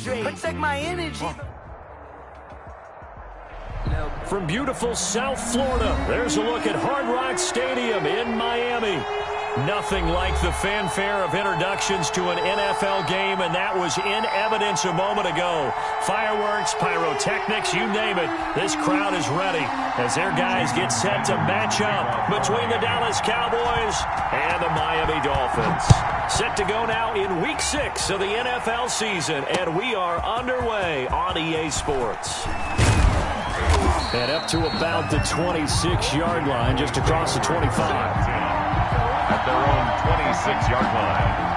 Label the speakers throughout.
Speaker 1: Protect my energy.
Speaker 2: From beautiful South Florida, there's a look at Hard Rock Stadium in Miami. Nothing like the fanfare of introductions to an NFL game, and that was in evidence a moment ago. Fireworks, pyrotechnics, you name it. This crowd is ready as their guys get set to match up between the Dallas Cowboys and the Miami Dolphins. Set to go now in Week 6 of the NFL season, and we are underway on EA Sports. And up to about the 26-yard line, just across the 25.
Speaker 3: At their own 26-yard line.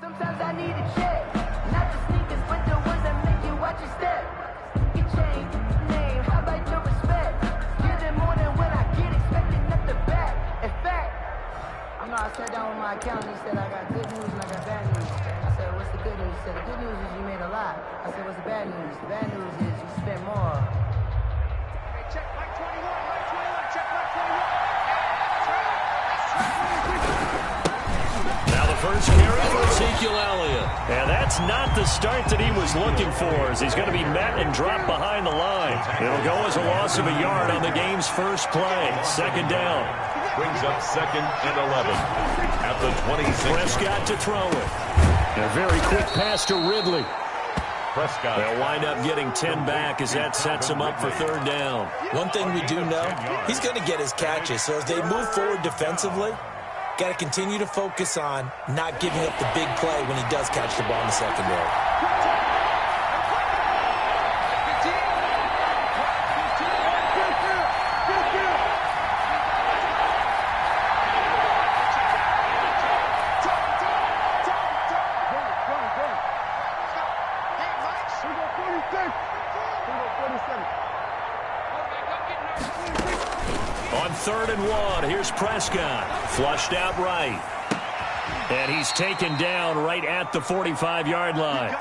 Speaker 1: Sometimes I need a check, not the sneakers, but the ones that make you watch your step. Your chain, name, how about your respect? Give it more than when I get expected at the back. In fact, I sat down with my accountant. He said I got good news and I got bad news. I said, what's the good news? He said, the good news is you made a lot. I said, what's the bad news? The bad news is you spent more.
Speaker 4: Hey, check Mike 21, Mike 21, check Mike 21.
Speaker 2: Now the first carry for Ezekiel Elliott. And that's not the start that he was looking for, as he's going to be met and dropped behind the line. It'll go as a loss of a yard on the game's first play. Second down.
Speaker 3: Brings up 2nd and 11 at the 26.
Speaker 2: Prescott to throw it. A very quick pass to Ridley.
Speaker 3: Prescott.
Speaker 2: They'll wind up getting 10 back as that sets him up for third down.
Speaker 5: One thing we do know, he's going to get his catches. So as they move forward defensively, got to continue to focus on not giving up the big play when he does catch the ball in the secondary.
Speaker 2: On 3rd and 1, here's Prescott. Flushed out right. And he's taken down right at the 45-yard line.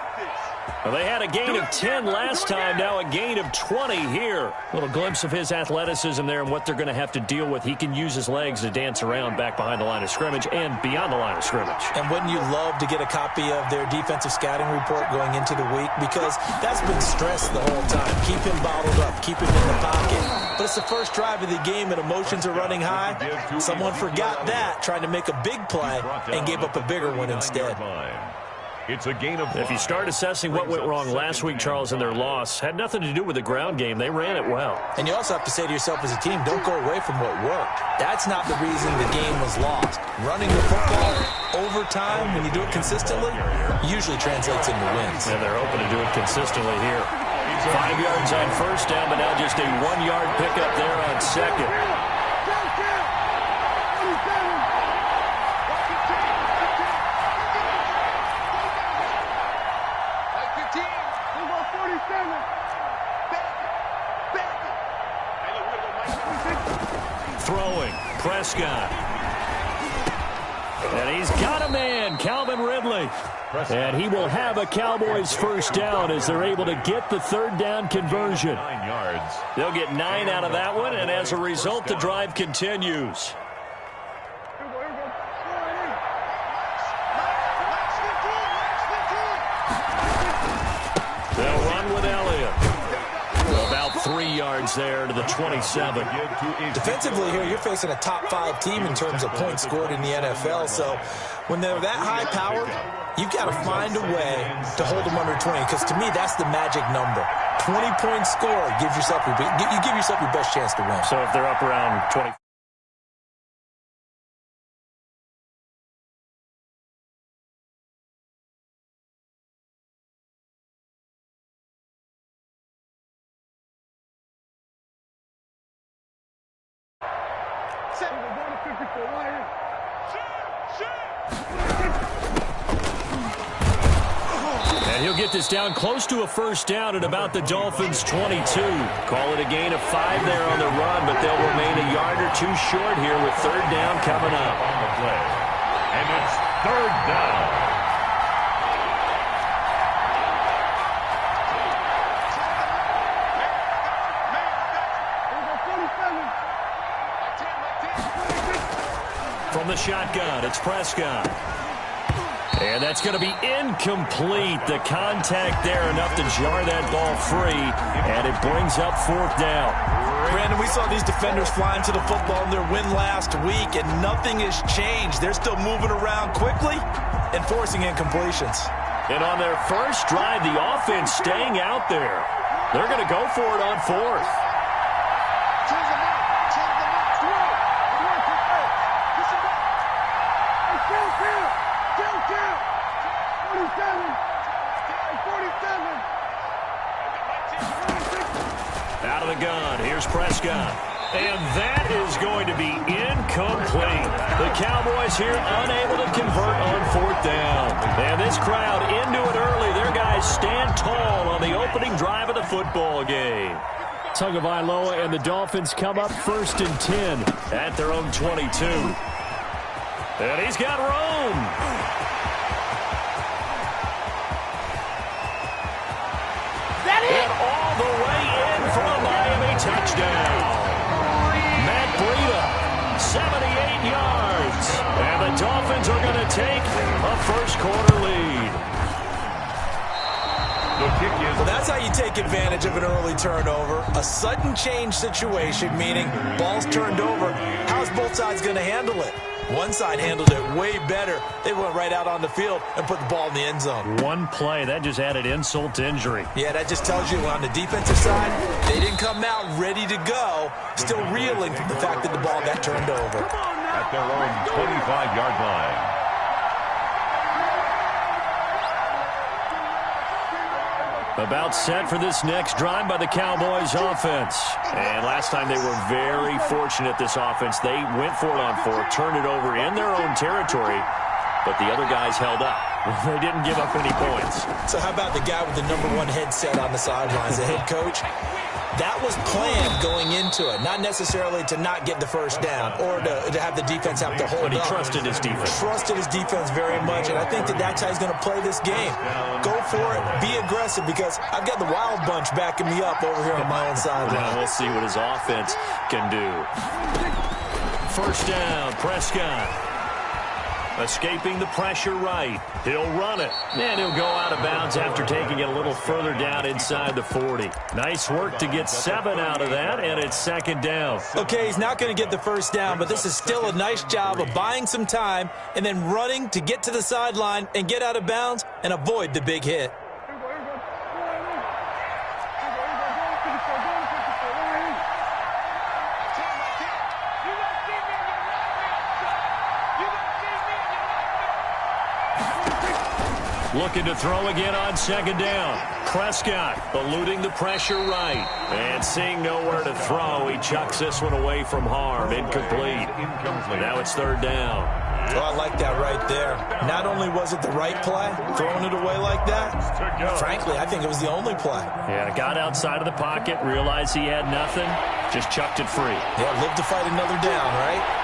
Speaker 2: Well, they had a gain of 10 last time, now a gain of 20 here. A little glimpse of his athleticism there and what they're going to have to deal with. He can use his legs to dance around back behind the line of scrimmage and beyond the line of scrimmage.
Speaker 5: And wouldn't you love to get a copy of their defensive scouting report going into the week? Because that's been stressed the whole time. Keep him bottled up, keep him in the pocket. But it's the first drive of the game and emotions are running high. Someone forgot that, trying to make a big play and gave up a bigger one instead.
Speaker 3: It's a gain of 5.
Speaker 2: If you start assessing what went wrong last week, Charles, in their loss, had nothing to do with the ground game. They ran it well.
Speaker 5: And you also have to say to yourself as a team, don't go away from what worked. That's not the reason the game was lost. Running the football over time, when you do it consistently, usually translates into wins.
Speaker 2: And they're hoping to do it consistently here. 5 yards on first down, but now just a 1-yard pickup there on second. Throwing, Prescott. And he's got a man, Calvin Ridley. And he will have a Cowboys first down as they're able to get the third down conversion.
Speaker 3: 9 yards.
Speaker 2: They'll get 9 out of that one, and as a result, the drive continues. They'll run with Elliott. About 3 yards there to the 27.
Speaker 5: Defensively here, you're facing a top 5 team in terms of points scored in the NFL. So when they're that high-powered, you've got to find a way to hold them under 20, because to me, that's the magic number. 20 points scored gives yourself you give yourself your best chance to win.
Speaker 2: So if they're up around 20. And he'll get this down close to a first down at about the Dolphins' 22. Call it a gain of 5 there on the run, but they'll remain a yard or 2 short here with third down coming up.
Speaker 3: On the play. And it's third down.
Speaker 2: From the shotgun, it's Prescott. And that's going to be incomplete. The contact there enough to jar that ball free, and it brings up fourth down.
Speaker 5: Brandon, we saw these defenders flying to the football in their win last week, and nothing has changed. They're still moving around quickly and forcing incompletions.
Speaker 2: And on their first drive, the offense staying out there. They're going to go for it on fourth. Out of the gun, here's Prescott. And that is going to be incomplete. The Cowboys here unable to convert on fourth down. And this crowd into it early. Their guys stand tall on the opening drive of the football game. Tagovailoa and the Dolphins come up 1st and 10 at their own 22. And he's got room. And all the way in for a Miami touchdown. Matt Breida, 78 yards. And the Dolphins are going to take a first-quarter lead.
Speaker 3: The kick is...
Speaker 5: Well, that's how you take advantage of an early turnover. A sudden change situation, meaning ball's turned over. How's both sides going to handle it? One side handled it way better. They went right out on the field and put the ball in the end zone.
Speaker 2: One play, that just added insult to injury.
Speaker 5: Yeah, that just tells you on the defensive side, they didn't come out ready to go, still reeling from the fact that the ball got turned over.
Speaker 3: At their own 25-yard line.
Speaker 2: About set for this next drive by the Cowboys offense. And last time they were very fortunate, this offense. They went for it on fourth, turned it over in their own territory, but the other guys held up. They didn't give up any points.
Speaker 5: So how about the guy with the #1 headset on the sidelines, the head coach? That was planned going into it, not necessarily to not get the first down or to have the defense have to hold up.
Speaker 2: But he trusted his defense.
Speaker 5: Trusted his defense very much, and I think that that's how he's going to play this game. Go for it, be aggressive, because I've got the wild bunch backing me up over here on my own sideline.
Speaker 2: Well, we'll see what his offense can do. First down, Prescott. Escaping the pressure right. He'll run it. And he'll go out of bounds after taking it a little further down inside the 40. Nice work to get 7 out of that, and it's second down.
Speaker 5: Okay, he's not going to get the first down, but this is still a nice job of buying some time and then running to get to the sideline and get out of bounds and avoid the big hit.
Speaker 2: Looking to throw again on second down. Prescott eluding the pressure right. And seeing nowhere to throw, he chucks this one away from harm. Incomplete. Now it's third down.
Speaker 5: Oh, I like that right there. Not only was it the right play, throwing it away like that, frankly, I think it was the only play.
Speaker 2: Yeah, got outside of the pocket, realized he had nothing, just chucked it free.
Speaker 5: Yeah, live to fight another down, right?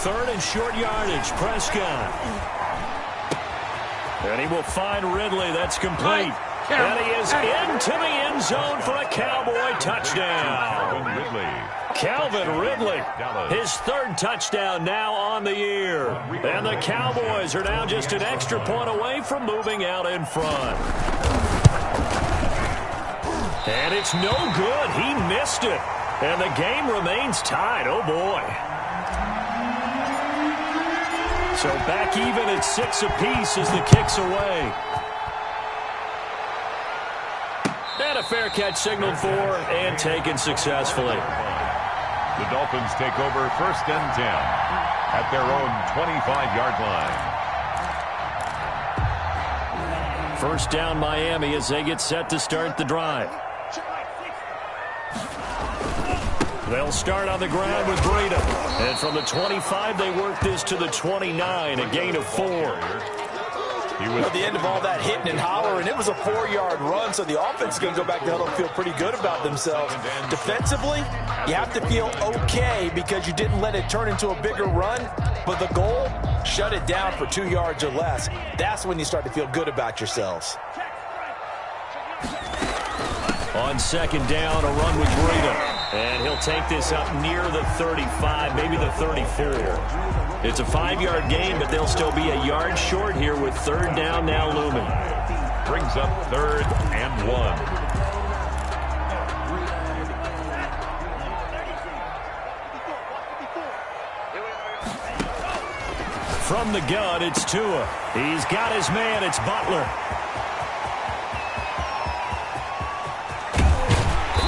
Speaker 2: Third and short yardage, Prescott. And he will find Ridley. That's complete. And he is into the end zone for a Cowboy touchdown. Calvin Ridley, his third touchdown now on the year. And the Cowboys are now just an extra point away from moving out in front. And it's no good. He missed it. And the game remains tied. Oh, boy. So back even at 6 apiece as the kick's away. And a fair catch signaled for and taken successfully.
Speaker 3: The Dolphins take over 1st and 10 at their own 25-yard line.
Speaker 2: First down Miami as they get set to start the drive. They'll start on the ground with Breida. And from the 25, they work this to the 29, a gain of 4.
Speaker 5: At the end of all that hitting and hollering, it was a 4-yard run, so the offense is going to go back to huddle and feel pretty good about themselves. Defensively, you have to feel okay because you didn't let it turn into a bigger run, but the goal, shut it down for 2 yards or less. That's when you start to feel good about yourselves.
Speaker 2: On second down, a run with Breida. And he'll take this up near the 35, maybe the 34. It's a 5-yard gain, but they'll still be a yard short here with third down now looming.
Speaker 3: Brings up 3rd and 1.
Speaker 2: From the gun, it's Tua. He's got his man. It's Butler.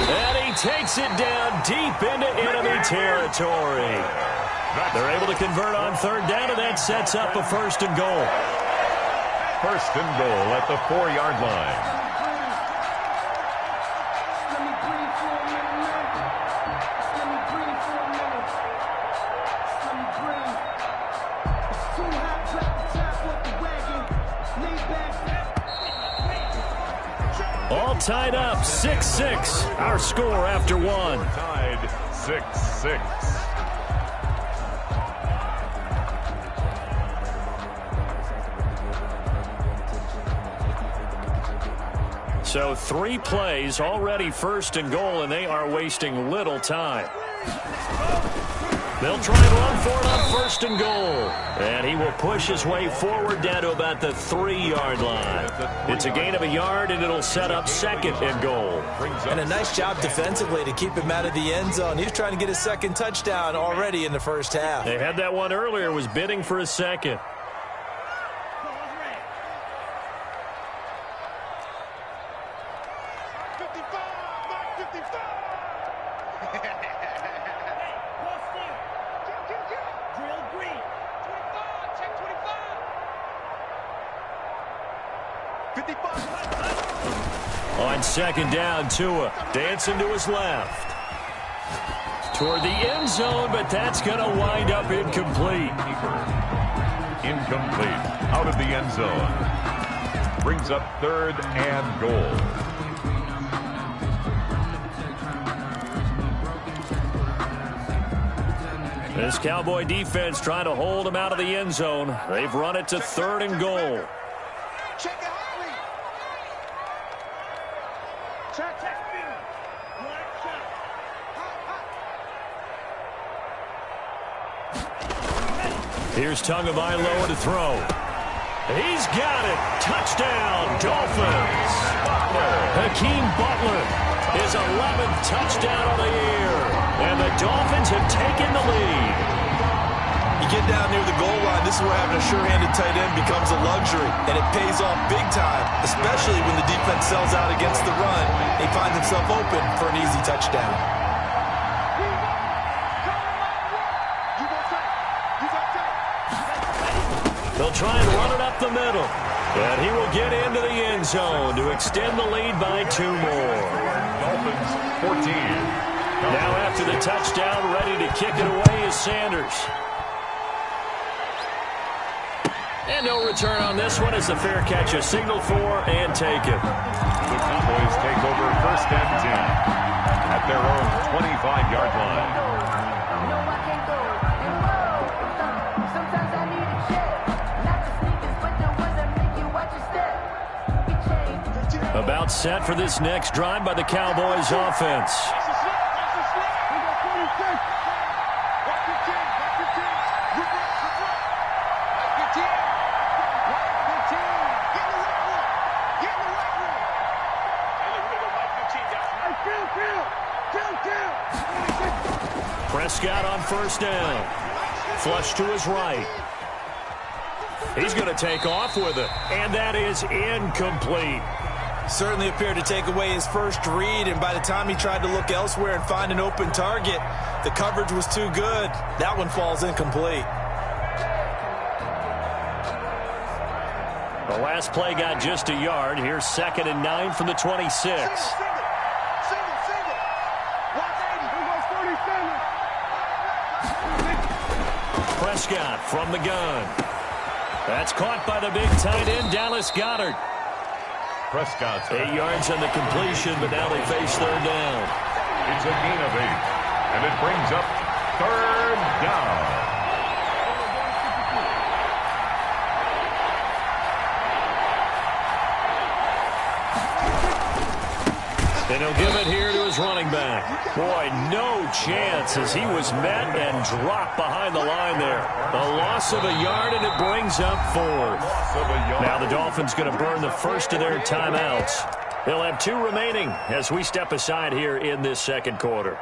Speaker 2: And he takes it down deep into enemy territory. They're able to convert on third down, and that sets up a 1st and goal.
Speaker 3: 1st and goal at the 4-yard line.
Speaker 2: All tied up, 6-6. Our score after 1.
Speaker 3: Tied 6-6.
Speaker 2: So 3 plays, already 1st and goal, and they are wasting little time. They'll try and run for it on 1st and goal. And he will push his way forward down to about the 3-yard line. It's a gain of a yard, and it'll set up 2nd and goal.
Speaker 5: And a nice job defensively to keep him out of the end zone. He was trying to get his 2nd touchdown already in the first half.
Speaker 2: They had that one earlier, was bidding for a 2nd. On second down, Tua dancing to his left. Toward the end zone, but that's going to wind up incomplete.
Speaker 3: Incomplete. Out of the end zone. Brings up 3rd and goal.
Speaker 2: This Cowboy defense trying to hold him out of the end zone. They've run it to 3rd and goal.
Speaker 4: Check it, Hartley. Check.
Speaker 2: Here's Tagovailoa to throw. He's got it. Touchdown, Dolphins. Hakeem Butler, his 11th touchdown of the year. And the Dolphins have taken the lead.
Speaker 5: You get down near the goal line, this is where having a sure-handed tight end becomes a luxury, and it pays off big time, especially when the defense sells out against the run. He finds himself open for an easy touchdown.
Speaker 2: They'll try and run it up the middle, and he will get into the end zone to extend the lead by 2 more.
Speaker 3: Dolphins 14.
Speaker 2: Now after the touchdown, ready to kick it away is Sanders. And no return on this one as the fair catch is signaled for and taken.
Speaker 3: The Cowboys take over 1st and 10 at their own 25-yard line.
Speaker 1: No, I can't go. And whoa, sometimes I need a check. Not the sneakers, but the ones that make you watch your
Speaker 2: About set for this next drive by the Cowboys offense. Prescott on first down. Flush to his right. He's going to take off with it, and that is incomplete.
Speaker 5: Certainly appeared to take away his first read, and by the time he tried to look elsewhere and find an open target, the coverage was too good. That one falls incomplete.
Speaker 2: The last play got just a yard. Here's 2nd and 9 from the 26. Prescott from the gun. That's caught by the big tight end, Dallas Goedert.
Speaker 3: Prescott's
Speaker 2: 8 yards on the completion, but now they face third down.
Speaker 3: It's a gain of 8, and it brings up third down.
Speaker 2: And he'll give it here to his running back. Boy, no chance as he was met and dropped behind the line there. A loss of a yard, and it brings up 4th. Now the Dolphins going to burn the first of their timeouts. They'll have 2 remaining as we step aside here in this second quarter.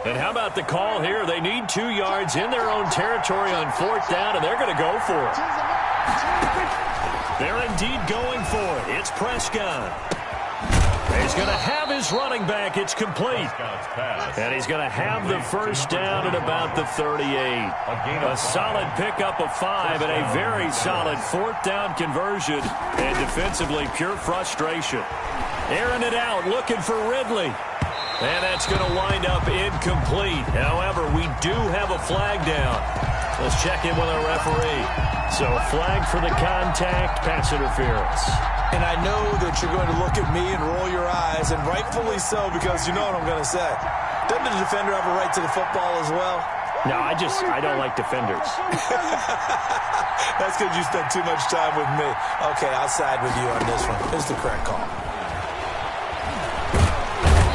Speaker 2: And how about the call here? They need 2 yards in their own territory on 4th down, and they're going to go for it. They're indeed going for it. It's Prescott. He's going to have his running back. It's complete. And he's going to have the first down at about the 38. A solid pickup of 5 and a very solid 4th down conversion. And defensively, pure frustration. Airing it out, looking for Ridley. And that's going to wind up incomplete. However, we do have a flag down. Let's check in with our referee. So, flag for the contact, pass interference.
Speaker 5: And I know that you're going to look at me and roll your eyes, and rightfully so, because you know what I'm going to say. Doesn't the defender have a right to the football as well?
Speaker 2: No, I don't like defenders.
Speaker 5: That's because you spent too much time with me. Okay, I'll side with you on this one. Here's the correct call.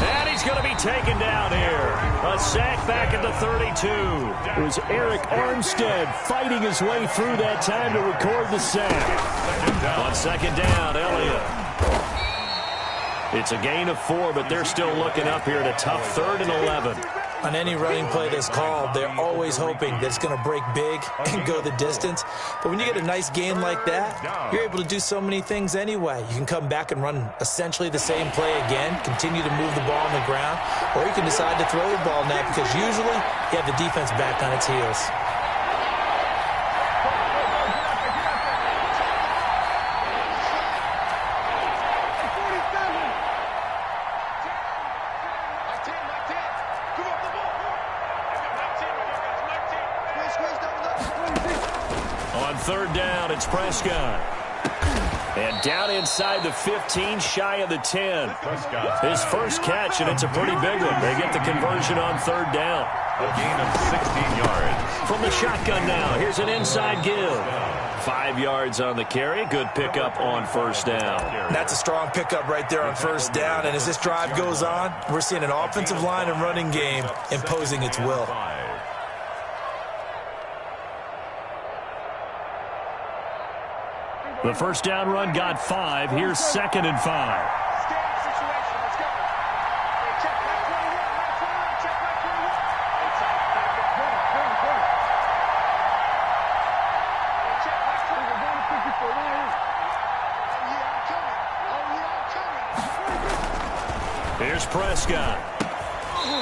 Speaker 2: And he's going to be taken down here. A sack back at the 32. It was Eric Armstead fighting his way through that time to record the sack. On 2nd down, Elliott. It's a gain of 4, but they're still looking up here at a tough 3rd and 11.
Speaker 5: On any running play that's called, they're always hoping that it's going to break big and go the distance. But when you get a nice gain like that, you're able to do so many things anyway. You can come back and run essentially the same play again, continue to move the ball on the ground, or you can decide to throw the ball now because usually you have the defense back on its heels.
Speaker 2: On 3rd down, it's Prescott. And down inside the 15, shy of the 10. His first catch, and it's a pretty big one. They get the conversion on 3rd down.
Speaker 3: A gain of 16 yards.
Speaker 2: From the shotgun now, here's an inside give. 5 yards on the carry. Good pickup on 1st down.
Speaker 5: That's a strong pickup right there on 1st down. And as this drive goes on, we're seeing an offensive line and running game imposing its will.
Speaker 2: The 1st down run got 5. Here's 2nd and 5. Here's Prescott.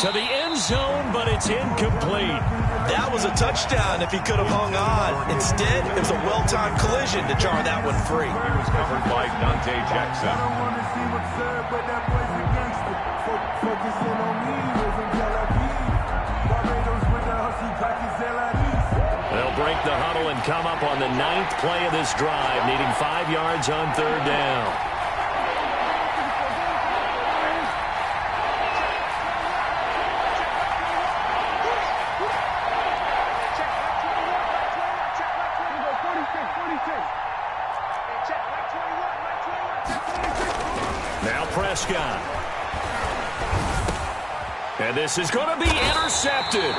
Speaker 2: To the end zone, but it's incomplete.
Speaker 5: That was a touchdown if he could have hung on. Instead, it was a well-timed collision to jar that one free.
Speaker 3: He was covered by Dante Jackson.
Speaker 2: They'll break the huddle and come up on the 9th play of this drive, needing 5 yards on 3rd down. Now Prescott. And this is going to be intercepted.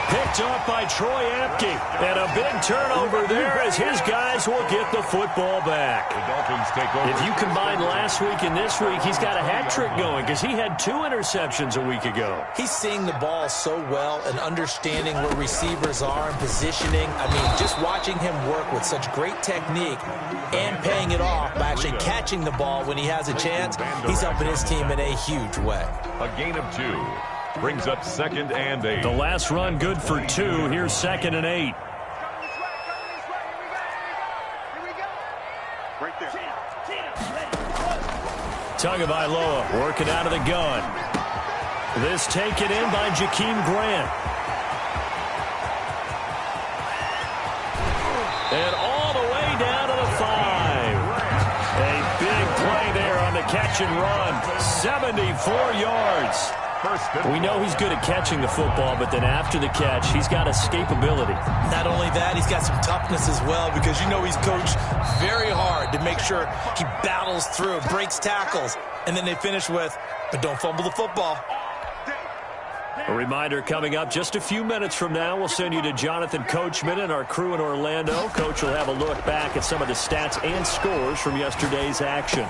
Speaker 2: Picked up by Troy Apke. And a big turnover there as his guys will get the football back.
Speaker 3: The Dolphins take over.
Speaker 2: If you combine last week and this week, he's got a hat trick going because he had 2 interceptions a week ago.
Speaker 5: He's seeing the ball so well and understanding where receivers are and positioning. I mean, just watching him work with such great technique and paying it off by actually catching the ball when he has a chance, he's helping his team in a huge way.
Speaker 3: A gain of 2. Brings up 2nd and 8.
Speaker 2: The last run good for 2. Here's 2nd and 8. Tagovailoa working out of the gun. This taken in by Jakeem Grant. And all the way down to the 5. A big play there on the catch and run. 74 yards. We know he's good at catching the football, but then after the catch, he's got escapability.
Speaker 5: Not only that, he's got some toughness as well because you know he's coached very hard to make sure he battles through, breaks tackles, and then they finish with, but don't fumble the football.
Speaker 2: A reminder coming up just a few minutes from now, we'll send you to Jonathan Coachman and our crew in Orlando. Coach will have a look back at some of the stats and scores from yesterday's action.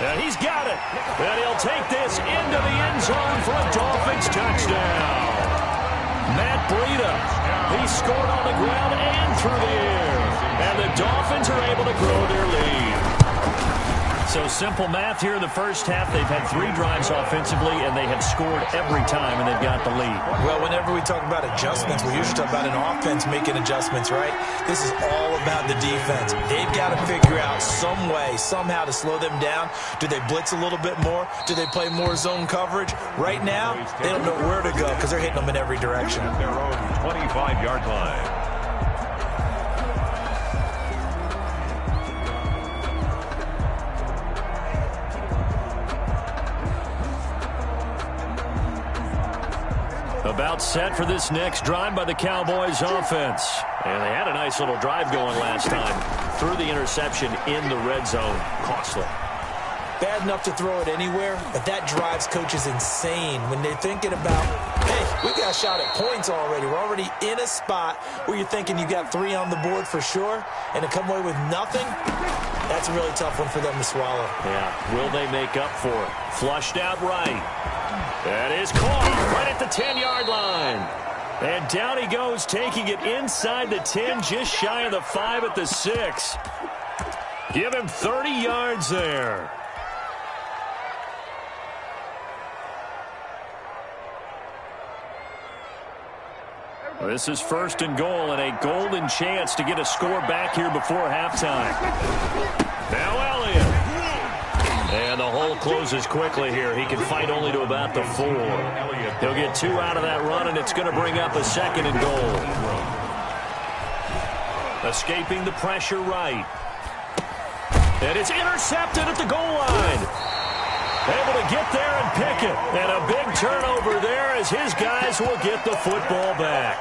Speaker 2: And he's got it. And he'll take this into the end zone for a Dolphins touchdown. Matt Breida, he scored on the ground and through the air. And the Dolphins are able to grow their lead. So simple math here in the first half. They've had 3 drives offensively, and they have scored every time, and they've got the lead.
Speaker 5: Well, whenever we talk about adjustments, we usually talk about an offense making adjustments, right? This is all about the defense. They've got to figure out some way, somehow to slow them down. Do they blitz a little bit more? Do they play more zone coverage? Right now, they don't know where to go because they're hitting them in every direction.
Speaker 3: At their own 25-yard line.
Speaker 2: About set for this next drive by the Cowboys offense. And they had a nice little drive going last time. Threw the interception in the red zone. Costly.
Speaker 5: Bad enough to throw it anywhere, but that drives coaches insane when they're thinking about, hey, we got a shot at points already. We're already in a spot where you're thinking you got 3 on the board for sure, and to come away with nothing, that's a really tough one for them to swallow.
Speaker 2: Yeah, will they make up for it? Flushed out right. That is caught right at the 10-yard line. And down he goes, taking it inside the 10, just shy of the 5 at the 6. Give him 30 yards there. This is 1st and goal and a golden chance to get a score back here before halftime. Now Elliott. And the hole closes quickly here. He can fight only to about the 4. He'll get 2 out of that run, and it's going to bring up a 2nd and goal. Escaping the pressure right. And it's intercepted at the goal line. Able to get there and pick it. And a big turnover there as his guys will get the football back.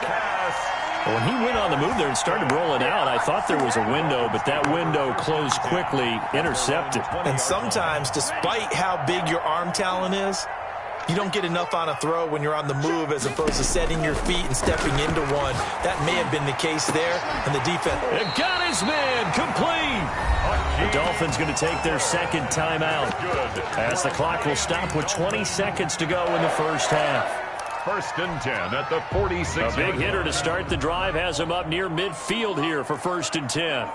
Speaker 2: When he went on the move there and started rolling out, I thought there was a window, but that window closed quickly, intercepted.
Speaker 5: And sometimes, despite how big your arm talent is, you don't get enough on a throw when you're on the move as opposed to setting your feet and stepping into one. That may have been the case there, and the defense.
Speaker 2: And got his man complete. The Dolphins going to take their 2nd timeout as the clock will stop with 20 seconds to go in the first half.
Speaker 3: 1st and 10 at the 46.
Speaker 2: A big hitter to start the drive has him up near midfield here for 1st and 10.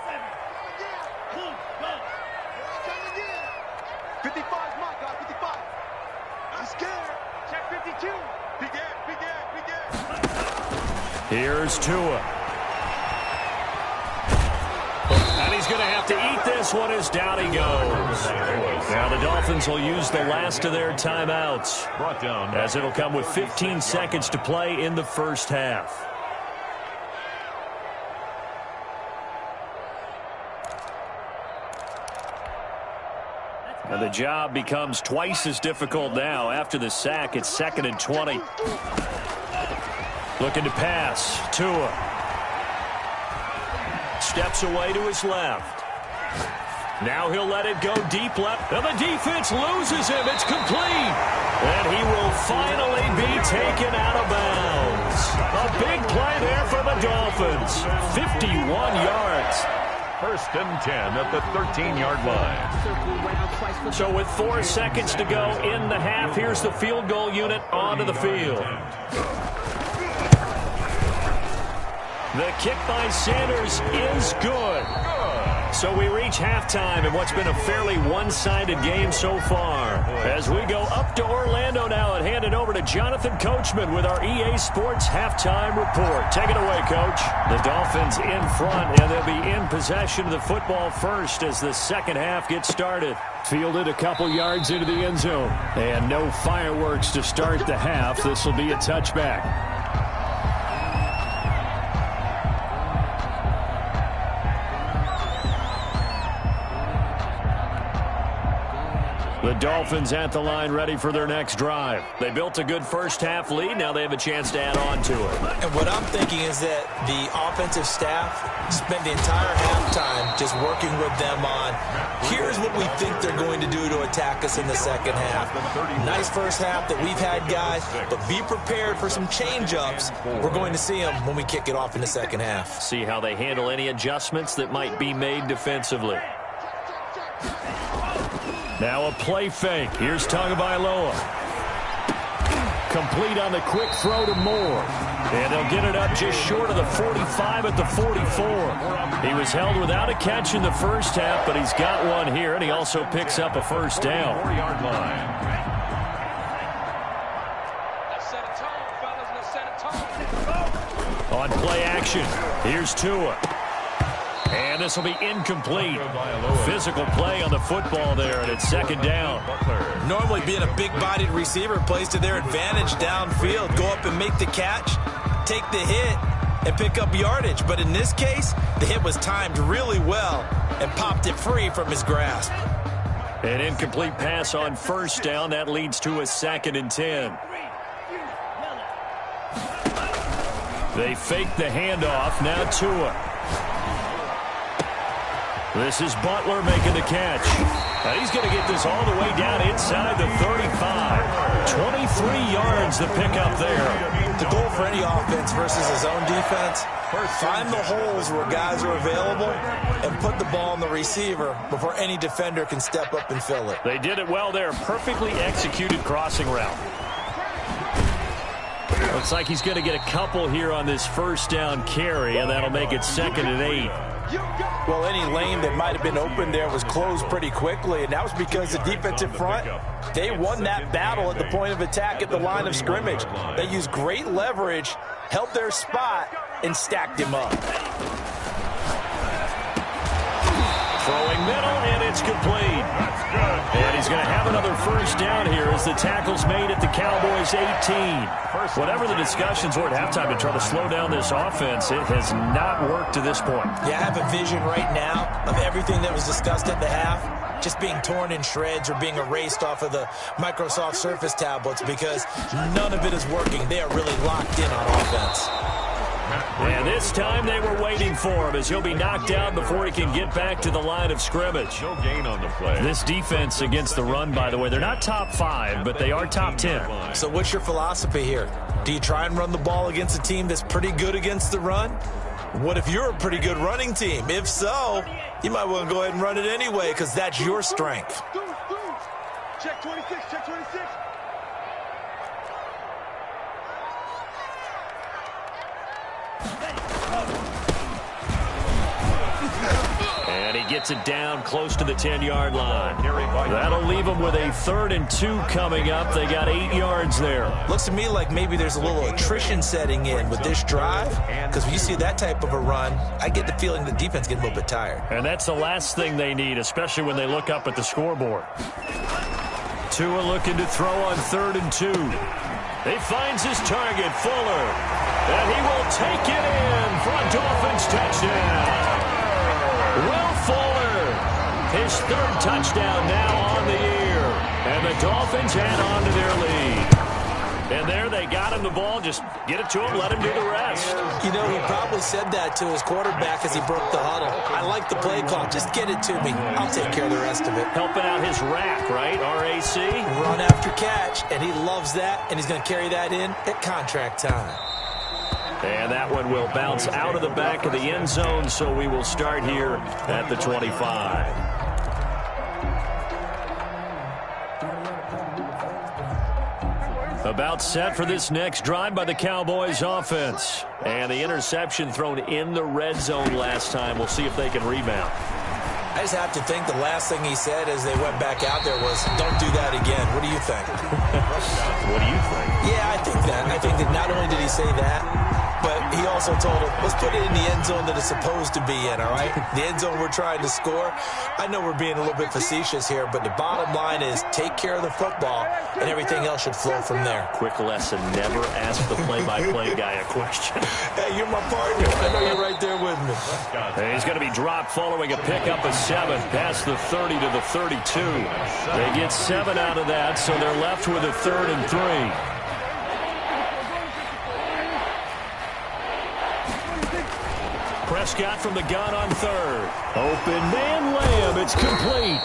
Speaker 4: 55, my God, 55. I'm scared. Check 52. Big.
Speaker 2: Here's Tua. And he's going to have to eat this one as down he goes. Now the Dolphins will use the last of their timeouts,
Speaker 3: Brought down
Speaker 2: as it'll come with 15 seconds to play in the first half. And the job becomes twice as difficult now. After the sack, it's 2nd and 20. Looking to pass. Tua. Steps away to his left. Now he'll let it go deep left. And the defense loses him. It's complete. And he will finally be taken out of bounds. A big play there for the Dolphins. 51 yards.
Speaker 3: 1st and 10 at the 13-yard line.
Speaker 2: So with 4 seconds to go in the half, here's the field goal unit onto the field. The kick by Sanders is good. So we reach halftime in what's been a fairly one-sided game so far. As we go up to Orlando now and hand it over to Jonathan Coachman with our EA Sports Halftime Report. Take it away, Coach. The Dolphins in front, and they'll be in possession of the football first as the second half gets started. Fielded a couple yards into the end zone. And no fireworks to start the half. This will be a touchback. The Dolphins at the line ready for their next drive. They built a good first half lead. Now they have a chance to add on to it.
Speaker 5: And what I'm thinking is that the offensive staff spent the entire halftime just working with them on, here's what we think they're going to do to attack us in the second half. Nice first half that we've had, guys, but be prepared for some change-ups. We're going to see them when we kick it off in the second half.
Speaker 2: See how they handle any adjustments that might be made defensively. Now a play fake. Here's Tagovailoa. Complete on the quick throw to Moore. And they'll get it up just short of the 45 at the 44. He was held without a catch in the first half, but he's got one here, and he also picks up a first down.
Speaker 3: 4-yard line.
Speaker 2: On play action, here's Tua. And this will be incomplete. Physical play on the football there, and it's second down.
Speaker 5: Normally being a big-bodied receiver plays to their advantage downfield. Go up and make the catch, take the hit, and pick up yardage. But in this case, the hit was timed really well and popped it free from his grasp.
Speaker 2: An incomplete pass on first down. That leads to a 2nd and 10. They fake the handoff. Now Tua. This is Butler making the catch. And he's going to get this all the way down inside the 35. 23 yards to pick up there.
Speaker 5: The goal for any offense versus his own defense, find the holes where guys are available and put the ball on the receiver before any defender can step up and fill it.
Speaker 2: They did it well there. Perfectly executed crossing route. Looks like he's going to get a couple here on this first down carry, and that'll make it 2nd and 8.
Speaker 5: Well, any lane that might have been open there was closed pretty quickly, and that was because the defensive front, they won that battle at the point of attack at the line of scrimmage. They used great leverage, held their spot, and stacked him up.
Speaker 2: Throwing middle, and it's complete. And he's going to have another first down here as the tackle's made at the Cowboys' 18. Whatever the discussions were at halftime to try to slow down this offense, it has not worked to this point.
Speaker 5: Yeah, I have a vision right now of everything that was discussed at the half just being torn in shreds or being erased off of the Microsoft Surface tablets because none of it is working. They are really locked in on offense.
Speaker 2: And this time they were waiting for him as he'll be knocked out before he can get back to the line of scrimmage.
Speaker 3: No gain on the play.
Speaker 2: This defense against the run, by the way, they're not top 5, but they are top 10.
Speaker 5: So what's your philosophy here? Do you try and run the ball against a team that's pretty good against the run? What if you're a pretty good running team? If so, you might want to go ahead and run it anyway because that's your strength.
Speaker 4: Check 26, check 26.
Speaker 2: And he gets it down close to the 10-yard line. That'll leave them with a 3rd and 2 coming up. They got 8 yards there.
Speaker 5: Looks to me like maybe there's a little attrition setting in with this drive because when you see that type of a run, I get the feeling the defense gets a little bit tired.
Speaker 2: And that's the last thing they need, especially when they look up at the scoreboard. Tua looking to throw on 3rd and 2. He finds his target, Fuller. And he will take it in for a Dolphins touchdown. Will Fuller, his 3rd touchdown now on the year. And the Dolphins add on to their lead. And there they got him the ball. Just get it to him, let him do the rest.
Speaker 5: You know, he probably said that to his quarterback as he broke the huddle. I like the play call. Just get it to me. I'll take care of the rest of it.
Speaker 2: Helping out his rack, right? R-A-C?
Speaker 5: Run after catch, and he loves that, and he's going to carry that in at contract time.
Speaker 2: And that one will bounce out of the back of the end zone, so we will start here at the 25. About set for this next drive by the Cowboys offense. And the interception thrown in the red zone last time. We'll see if they can rebound.
Speaker 5: I just have to think the last thing he said as they went back out there was, don't do that again. What do you think?
Speaker 2: What do you think?
Speaker 5: Yeah, I think that. I think that not only did he say that, but he also told him, let's put it in the end zone that it's supposed to be in, all right? The end zone we're trying to score. I know we're being a little bit facetious here, but the bottom line is take care of the football, and everything else should flow from there.
Speaker 2: Quick lesson, never ask the play-by-play guy a question.
Speaker 5: Hey, you're my partner. I know you're right there with me.
Speaker 2: And he's going to be dropped following a pickup of 7 past the 30 to the 32. They get 7 out of that, so they're left with a 3rd and 3. Prescott from the gun on 3rd. Open man Lamb. It's complete.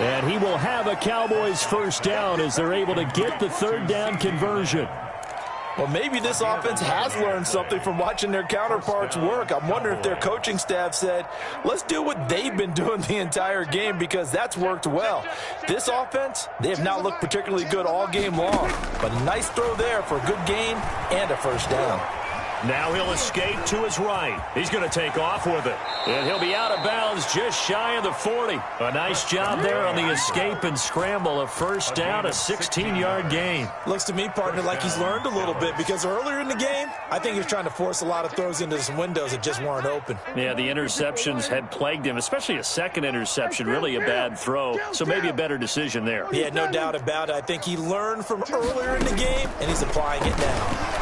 Speaker 2: And he will have a Cowboys first down as they're able to get the 3rd down conversion.
Speaker 5: Well, maybe this offense has learned something from watching their counterparts work. I'm wondering if their coaching staff said, let's do what they've been doing the entire game because that's worked well. This offense, they have not looked particularly good all game long. But a nice throw there for a good gain and a first down.
Speaker 2: Now he'll escape to his right. He's going to take off with it. And he'll be out of bounds just shy of the 40. A nice job there on the escape and scramble. A first down, a 16-yard gain.
Speaker 5: Looks to me, partner, like he's learned a little bit because earlier in the game, I think he was trying to force a lot of throws into some windows that just weren't open.
Speaker 2: Yeah, the interceptions had plagued him, especially a second interception, really a bad throw. So maybe a better decision there.
Speaker 5: Yeah, no doubt about it. I think he learned from earlier in the game, and he's applying it now.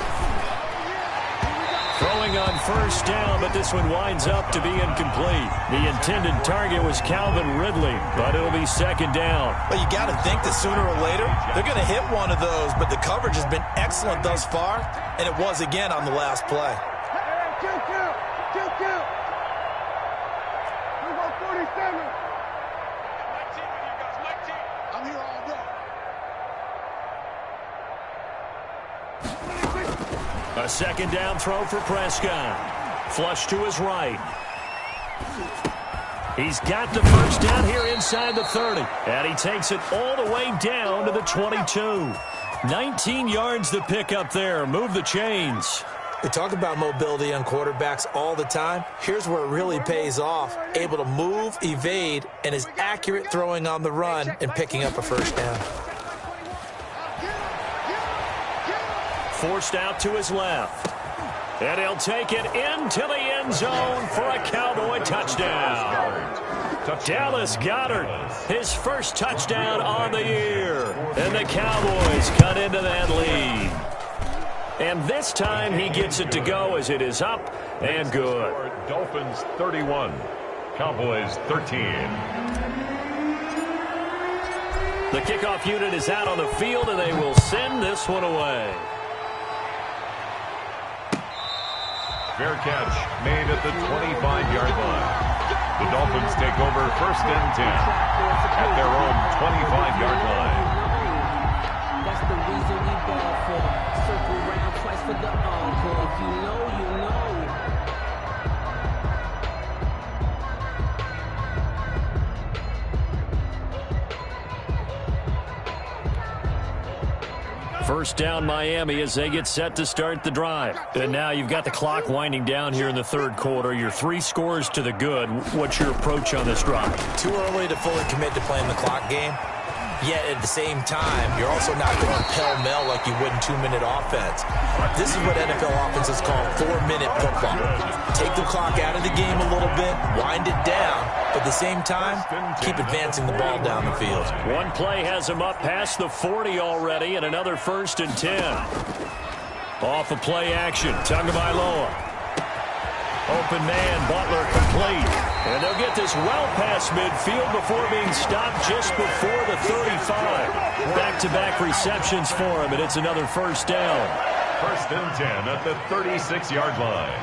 Speaker 2: Throwing on first down, but this one winds up to be incomplete. The intended target was Calvin Ridley, but it'll be 2nd down.
Speaker 5: Well, you got to think that sooner or later, they're going to hit one of those, but the coverage has been excellent thus far, and it was again on the last play.
Speaker 4: I'm here all day.
Speaker 2: A 2nd down throw for Prescott. Flush to his right. He's got the first down here inside the 30. And he takes it all the way down to the 22. 19 yards to pick up there. Move the chains.
Speaker 5: We talk about mobility on quarterbacks all the time. Here's where it really pays off. Able to move, evade, and is accurate throwing on the run and picking up a first down.
Speaker 2: Forced out to his left. And he'll take it into the end zone for a Cowboy touchdown. Dallas Goedert, his first touchdown on the year. And the Cowboys cut into that lead. And this time he gets it to go as it is up and good.
Speaker 3: Dolphins 31, Cowboys 13.
Speaker 2: The kickoff unit is out on the field, and they will send this one away.
Speaker 3: Fair catch made at the 25-yard line. The Dolphins take over 1st and 10 at their own 25-yard line.
Speaker 6: That's the reason we ball for. Circle round twice for the encore. If you know, you know.
Speaker 2: First down Miami as they get set to start the drive. And now you've got the clock winding down here in the 3rd quarter. You're 3 scores to the good. What's your approach on this drive?
Speaker 5: Too early to fully commit to playing the clock game. Yet at the same time, you're also not going pell-mell like you would in 2-minute offense. This is what NFL offenses call 4-minute football. Take the clock out of the game a little bit, wind it down, but at the same time, keep advancing the ball down the field.
Speaker 2: One play has him up past the 40 already, and another 1st and 10. Off of play action, Tagovailoa. Open man, Butler complete. And they'll get this well past midfield before being stopped just before the 35. Back-to-back receptions for him, and it's another first down.
Speaker 3: First and 10 at the 36-yard line.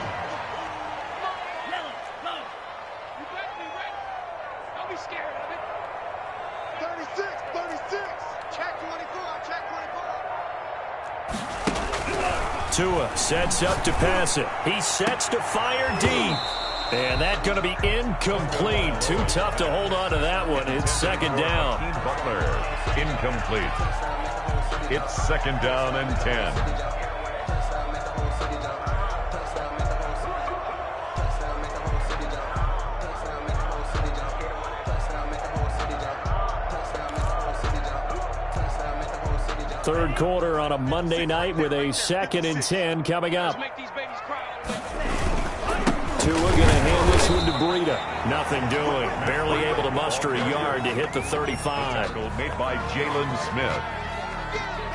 Speaker 4: Don't be scared of it. 36. Check 24. Check 24.
Speaker 2: Tua sets up to pass it. He sets to fire deep. And that's going to be incomplete. Too tough to hold on to that one. It's second down.
Speaker 3: Butler, incomplete. It's second down and 10.
Speaker 2: Third quarter on a Monday night with a 2nd and 10 coming up. Tua going to hand this one to Breida. Nothing doing. Barely able to muster a yard to hit the 35.
Speaker 3: Made by Jalen Smith.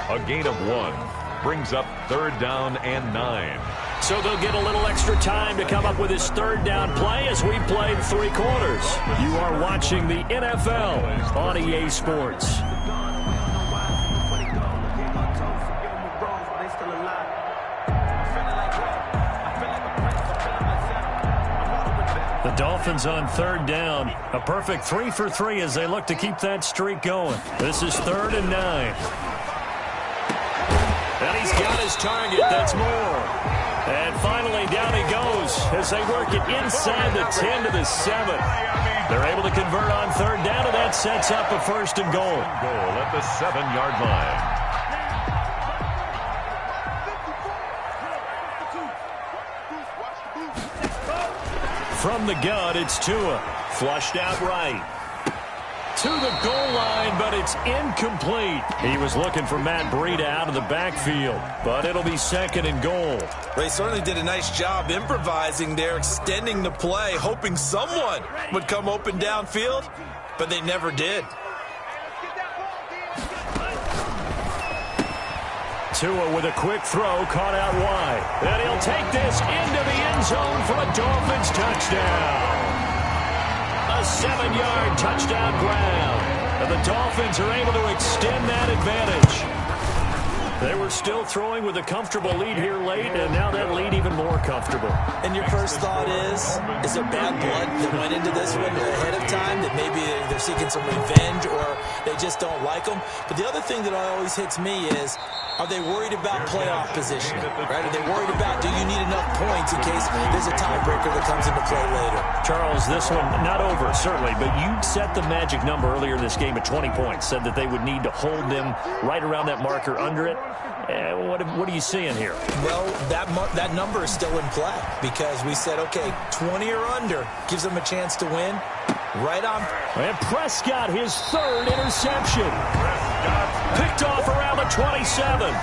Speaker 3: A gain of 1. Brings up third down and 9.
Speaker 2: So they'll get a little extra time to come up with his third down play as we played 3 quarters. You are watching the NFL on EA Sports. The Dolphins on third down. A perfect 3 for 3 as they look to keep that streak going. This is 3rd and 9. And he's got his target. That's more. And finally down he goes as they work it inside the 10 to the 7. They're able to convert on third down, and that sets up a 1st and goal.
Speaker 3: Goal at the 7-yard line.
Speaker 2: From the gun, it's Tua. Flushed out right. To the goal line, but it's incomplete. He was looking for Matt Breida out of the backfield, but it'll be 2nd and goal.
Speaker 5: They certainly did a nice job improvising there, extending the play, hoping someone would come open downfield, but they never did.
Speaker 2: Tua with a quick throw, caught out wide. And he'll take this into the end zone for a Dolphins touchdown. A 7-yard touchdown grab. And the Dolphins are able to extend that advantage. They were still throwing with a comfortable lead here late, and now that lead even more comfortable.
Speaker 5: And your first thought is there bad blood that went into this one ahead of time, that maybe they're seeking some revenge or they just don't like them? But the other thing that always hits me is, are they worried about playoff positioning? Right? Are they worried about, do you need enough points in case there's a tiebreaker that comes into play later?
Speaker 2: Charles, this one not over, certainly, but you set the magic number earlier in this game at 20 points, said that they would need to hold them right around that marker under it. What are you seeing here?
Speaker 5: Well, that number is still in play because we said, okay, 20 or under gives them a chance to win. Right on.
Speaker 2: And Prescott, his 3rd interception. Picked off around the 27.